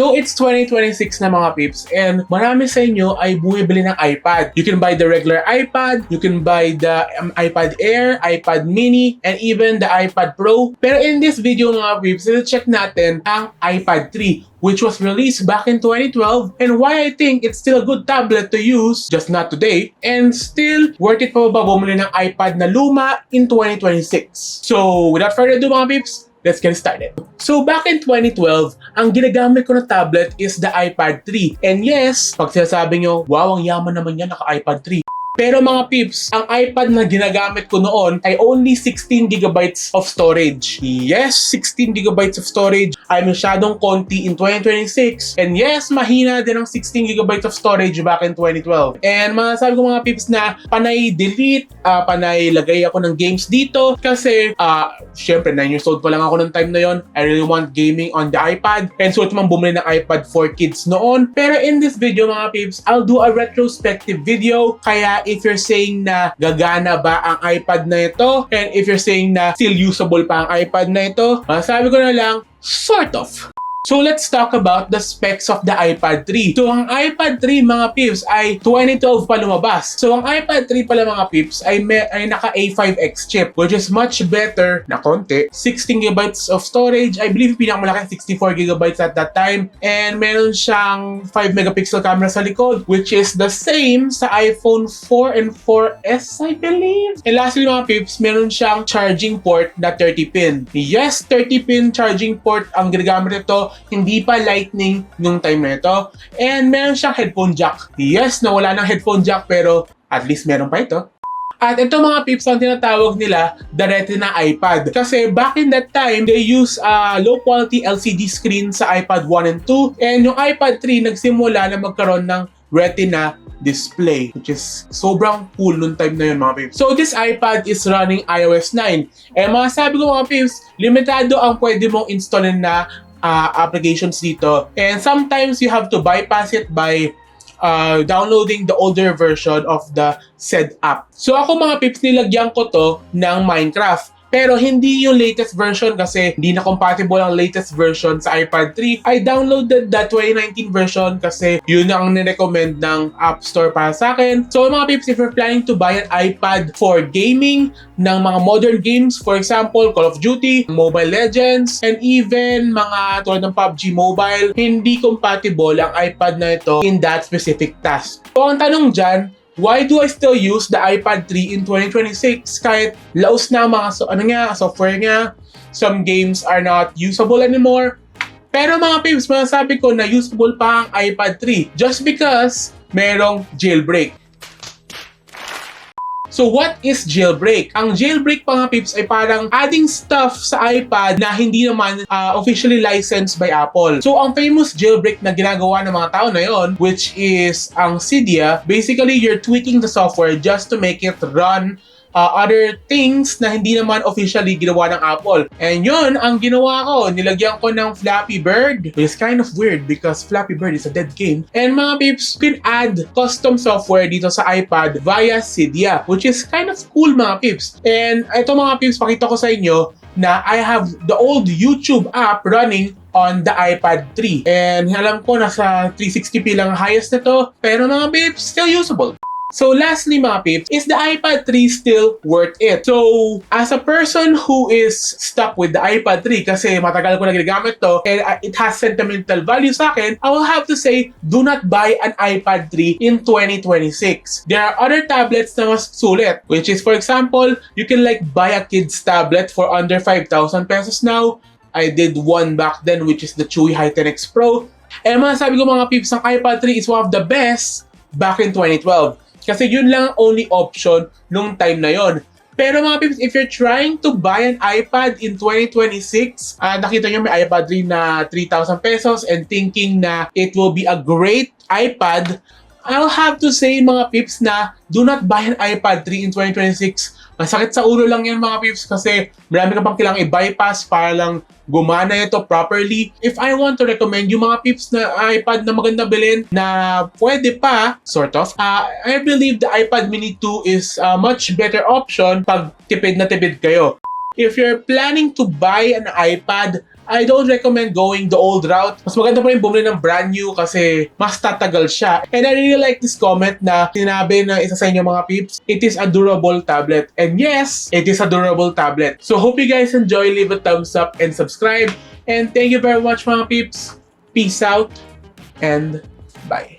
So it's 2026 na mga peeps and marami sa inyo ay bumibili ng iPad. You can buy the regular iPad, you can buy the iPad Air, iPad Mini, and even the iPad Pro. Pero in this video mga peeps, check natin ang iPad 3 which was released back in 2012 and why I think it's still a good tablet to use, just not today, and still worth it pa ba bumili ng iPad na luma in 2026. So without further ado mga peeps, let's get started. So back in 2012, ang ginagamit ko na tablet is the iPad 3. And yes, pag sinasabi nyo, wow, ang yaman naman yan, naka-iPad 3. Pero mga peeps, ang iPad na ginagamit ko noon ay only 16GB of storage. Yes, 16GB of storage ay masyadong konti in 2026. And yes, mahina din ang 16GB of storage back in 2012. And masasabi ko mga peeps na panay delete, panay lagay ako ng games dito kasi syempre 9 years old pa lang ako ng time na yon. I really want gaming on the iPad. And so ito man bumili ng iPad for kids noon. Pero in this video mga peeps, I'll do a retrospective video. Kaya if you're saying na gagana ba ang iPad na ito, and if you're saying na still usable pa ang iPad na ito, masasabi ko na lang, sort of. So let's talk about the specs of the iPad 3. So ang iPad 3 mga peeps ay 2012 pa lumabas. So ang iPad 3 pala mga peeps ay naka A5X chip which is much better na konti. 16GB of storage. I believe pinakamalaki 64GB at that time. And meron siyang 5MP camera sa likod which is the same sa iPhone 4 and 4S I believe. And lastly mga peeps, meron siyang charging port na 30-pin. Yes, 30-pin charging port ang ginagamit ito. Hindi pa lightning nung time na ito. And meron siyang headphone jack. Yes, nawala ng headphone jack pero at least meron pa ito. At ito mga peeps ang tinatawag nila the Retina iPad. Kasi back in that time, they use low quality LCD screen sa iPad 1 and 2. And yung iPad 3 nagsimula na magkaroon ng Retina display which is sobrang cool nung time na yun mga peeps. So this iPad is running iOS 9. And masasabi ko mga peeps, limitado ang pwede mong installin na applications dito. And sometimes you have to bypass it by downloading the older version of the said app. So ako mga peeps, nilagyan ko to ng Minecraft. Pero hindi yung latest version kasi hindi na compatible ang latest version sa iPad 3. I downloaded the 2019 version kasi yun ang nirecommend ng App Store para sa akin. So mga peeps, if you're planning to buy an iPad for gaming ng mga modern games, for example, Call of Duty, Mobile Legends, and even mga tulad ng PUBG Mobile, hindi compatible ang iPad na ito in that specific task. So ang tanong dyan, why do I still use the iPad 3 in 2026 kahit laos na mga software niya, some games are not usable anymore. Pero mga peeps, masasabi ko na usable pa ang iPad 3 just because merong jailbreak. So what is jailbreak? Ang jailbreak mga peeps ay parang adding stuff sa iPad na hindi naman officially licensed by Apple. So ang famous jailbreak na ginagawa ng mga tao na yon, which is ang Cydia, basically you're tweaking the software just to make it run other things na hindi naman officially ginawa ng Apple. And yun, ang ginawa ko, nilagyan ko ng Flappy Bird, which is kind of weird because Flappy Bird is a dead game. And mga peeps, you can add custom software dito sa iPad via Cydia, which is kind of cool mga peeps. And ito mga peeps, pakita ko sa inyo na I have the old YouTube app running on the iPad 3. And alam ko nasa 360p lang ang highest nito, pero mga peeps, still usable. So lastly mga peeps, is the iPad 3 still worth it? So as a person who is stuck with the iPad 3 kasi matagal ko na ginagamit to and it has sentimental value sa akin, I will have to say do not buy an iPad 3 in 2026. There are other tablets na mas sulit, which is for example, you can like buy a kid's tablet for under 5,000 pesos now. I did one back then which is the Chewy Hi-10 X Pro. And masasabi ko mga peeps, ang iPad 3 is one of the best back in 2012. Kasi yun lang ang only option nung time na yon. Pero mga peeps, if you're trying to buy an iPad in 2026, nakita nyo may iPad 3 na 3,000 pesos and thinking na it will be a great iPad, I'll have to say mga peeps na do not buy an iPad 3 in 2026. Masakit sa ulo lang yan mga peeps kasi marami ka pang kailangang i-bypass para lang gumana ito properly. If I want to recommend yung mga peeps na iPad na maganda bilhin na pwede pa, sort of, I believe the iPad Mini 2 is a much better option pag tipid na tipid kayo. If you're planning to buy an iPad I don't recommend going the old route. Mas maganda pa rin bumili ng brand new kasi mas tatagal siya. And I really like this comment na sinabi ng isa sa inyo mga peeps, it is a durable tablet. And yes, it is a durable tablet. So hope you guys enjoy, leave a thumbs up and subscribe. And thank you very much mga peeps. Peace out and bye.